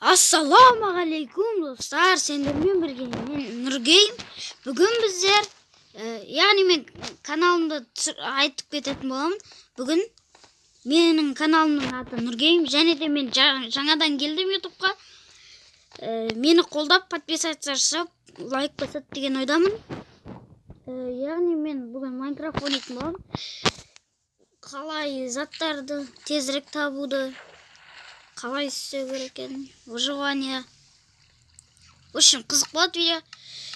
Ассаламағалейкум достар, сендермен бірге мен Нұргейм. Бүгін біздер, яғни мен каналымды айтып кететін боламын. Бүгін менің каналымның аты Нұргейм, және де мен жаңадан келдім ютубқа. Мені қолдап, подписаться жасап, лайк басат деген ойдамын. Яғни мен бүгін Майнкрафт ойнайтын боламын. Қалай заттарды тезірек табуды, қалай істеу керек екен, выживание. В общем, қызық болады видео.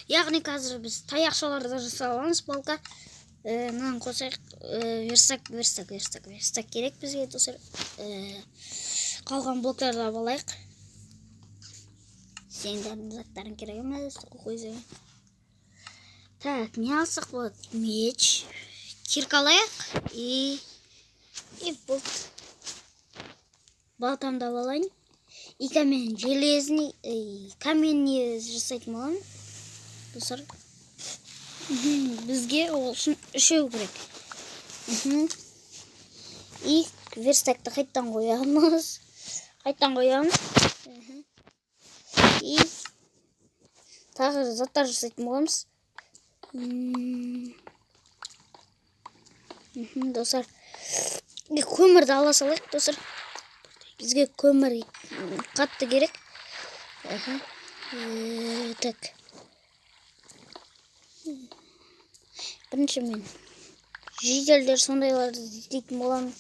Яғни қазір біз таяқшаларды жасап аламыз, балка. Мынаны қосайық. Верстак керек бізге достар. Қалған блоктарды алып алайық. Сендердің заттарың керек емес, қойсаң. Так, не алсақ болады? Меч, кирка алайық и болт. Балтамды алайын. И камень железный, каменный жасайтын боламын. Достар. Бізге ол үшін үшеу керек. И верстакты қайттан қоямыз. И тағы заттар жасайтын боламыз. Достар. Көмірді ала салайық, достар. Бізге көмір қатты керек. Так. Бірінші мен жеделдер сондайларды іздейтін боламын.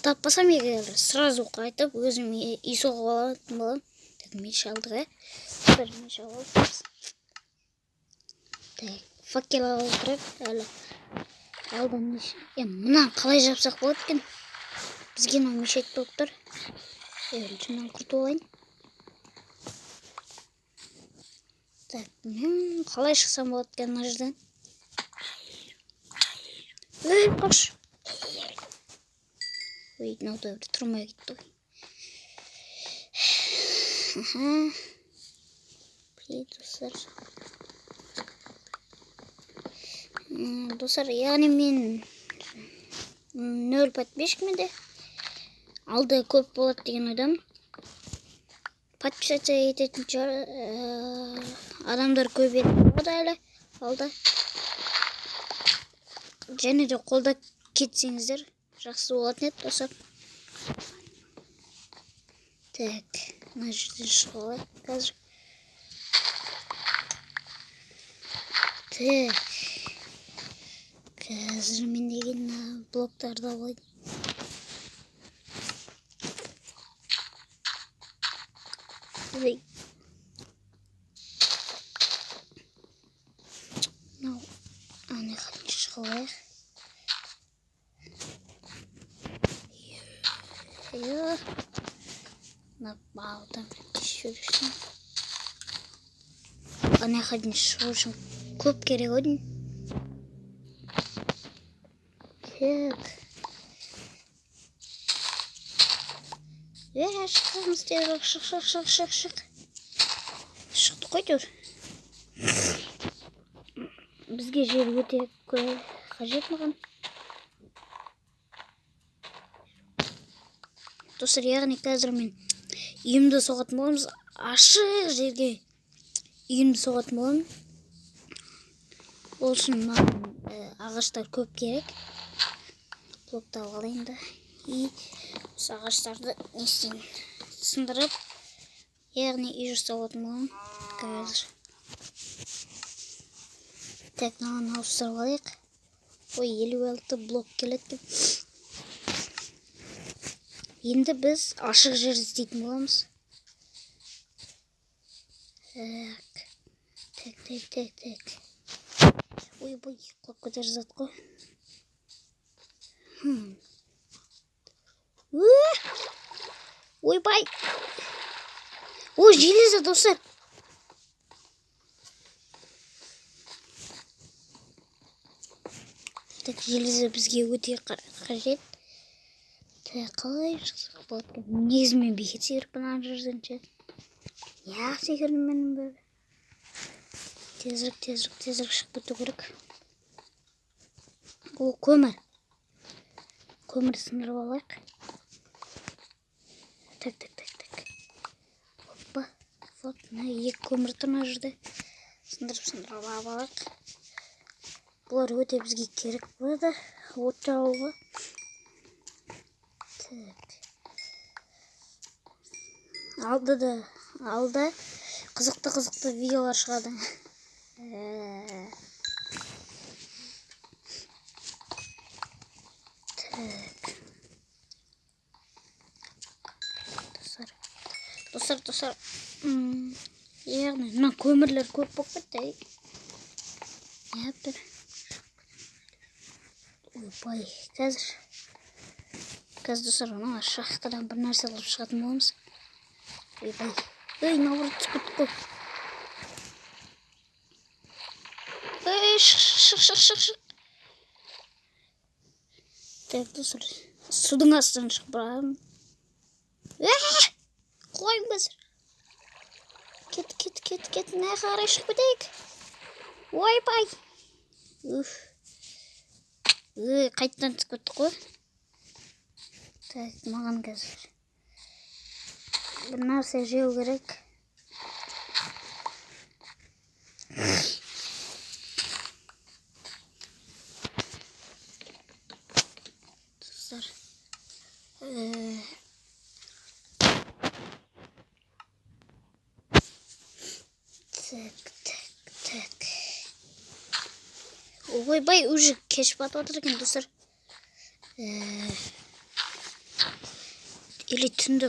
Таппасам егер сразу қайтып өзіме үй соғып алатын боламын. Так, меч алдық, бір меч алып. Так, факел алып тұрайық. Әлі алдым меч. Мына қалай жапсақ болады екен? Бізге мына мешет болып тұр. Шынан құртып алайын. Так, қалай шықсам болады екен мына жерден? Қош. Ой, мынау тұрмай кетті ғой. Достар. Достар, яғни мен 0 подписчикменде алды көп болады деген ойдамын. Подписаться ететін адамдар көбейеді болады әлі алда. Және де қолдап кетсеңіздер жақсы болатын еді достар. Так, мына жерден шығып алайық қазір. Так. Қазір мен деген блоктарды алайын. Аны қанша шығалайық. Балтам шүрішін. Аны қанша шығушын көп керек өдін. Так. Шыққамыз тезірек, шық. Шықты қой тұр. Бізге жер өте қажет маған. Достар, яғни қазір мен үйімді соғатын боламыз. Ашық жерге үйімді соғатын боламын. Ол үшін маған ағаштар көп керек. Блокты алайын да. И осы ағаштарды нестен сындырып, яғни үй жасауатын боламын қазір. Так, мынаны ауыстырып алайық. Ой, 56 блок келеді. Енді біз ашық жер іздейтін боламыз. Так. Ой, құлап кетер зат қой. Ойбай. Ой, железо достар. Так, железо бізге өте қажет. Так, қалай шықсақ болады? Негізімен бекет секіріп мына жерден ше. Секірдім менің бәрі. Тезірік шығып кету керек. Ол көмір. Көмір сындырып алайық. Так. Опа. Вот, мына 2 көмір тұр мына жерде. Сындырып алайық. Бұлар өте бізге керек болады. От жағуға. Так. Алда қызықты видеолар шығады. Достар. Яғни, мына көмірлер көп болып кетті. Әптір. Ойбай, қазір достар, мына шахтадан бір нәрсе алып шығатын боламыз. Ойбай. Наоборот түсіп кеттік қой. Шық. Так, достар, судың астынан шығып барамын. Қойым қазір. Кет, мына қарай шығып кетейік. Ойбай. Қайтадан түсіп кеттік қой. Так, маған қазір бір нәрсе жеу керек. Достар. Так. Ойбай, уже кеш батып жатыр екен, достар. Или түнді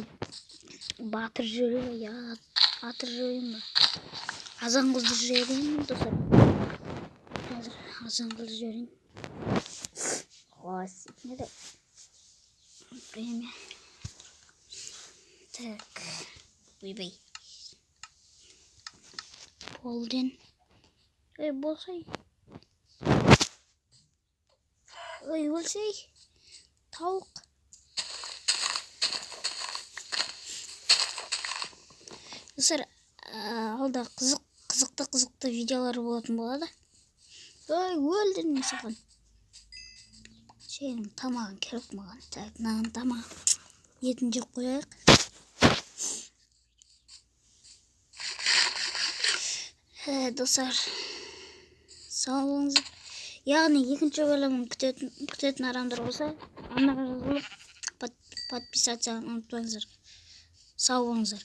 батыр жүрейін, я атыр жүрейін ба? Азан қылды жүрейін, достар. Қазір азан қылды жүрейін. Не да? Время. Так. Ойбай. Полден. Болсай. Өлсей. Тауық. Достар, алда қызықты видеолар болатын болады. Өлдім мен саған. Сенің тамағын керек маған. Так, маған тамақ. Етін жеп қояйық. Достар, сау болыңыздар. Яғни екінші бөлімін күтетін адамдар болса, андарға жазылып подписацияны ұмытпаңыздар. Сау болыңыздар.